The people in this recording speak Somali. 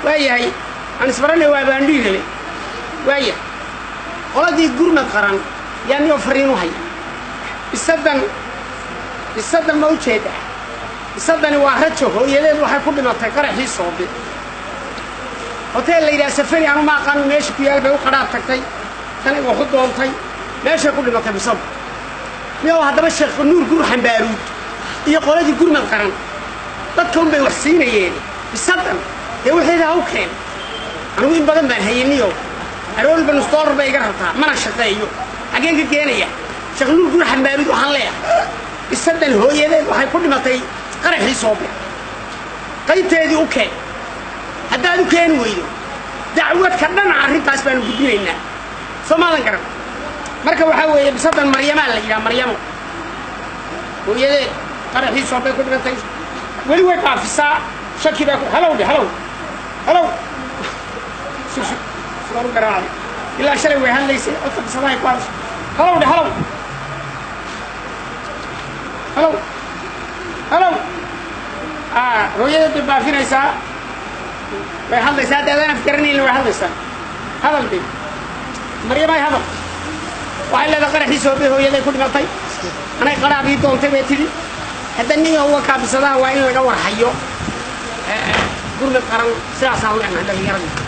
waayahay aan isbarane waa baandhiigale waaya qoladii gurmad qaran yaaniyo fariin u haya bisadan ma u jeedaa bisadani waa rajo hooyadeed waxay ku dhimatay qaraxii Soobe hotel la yiraahdo safari aanu ma aqaan meesha ku yaal bay u qaraab tagtay tan ay wax doontay meesha ku dhimatay bisad miyaa hadaba sheekh nuur gur xambaaruud iyo qoladii gurmad qaran dadkan bay wax siinayeen bisadan ee waxay u keen anu in badan baan hayniyo arool ban store bay iga rabtaa mana shaqeeyo ageen ka keenaya sheekh nuur gur xambaaruud waxaan leeyahay bisadan hooyadeed waxay ku dhimatay qaraxii Soobe qaybteedii u keen haddaad u keen weydo dacwad ka dhan arrintaas baan u gudbinaynaa Soomaalian garan marka waxa weeye bisadan Maryama la yiraahdo Maryamo hooyadeed qaraxii Soobe ku dhimatay weli way qaafisaa shaki baa ku halow suuq garaa ilaa shalay way hadlaysay oo tabsadahay ku halow hooyadeed baa finaysaa way hadlaysaa dadana fikirneen way hadlaysaa hadal bay Maryama ay hadal waxay leedahay qaraxii Soobe hooyadeed ku dhimatay anay qaraabii doontay bay tiri haddii huwa kaabsadaha waa in laga warhayo gurmad qaran sidaas aan u dhignahay dhalinyarada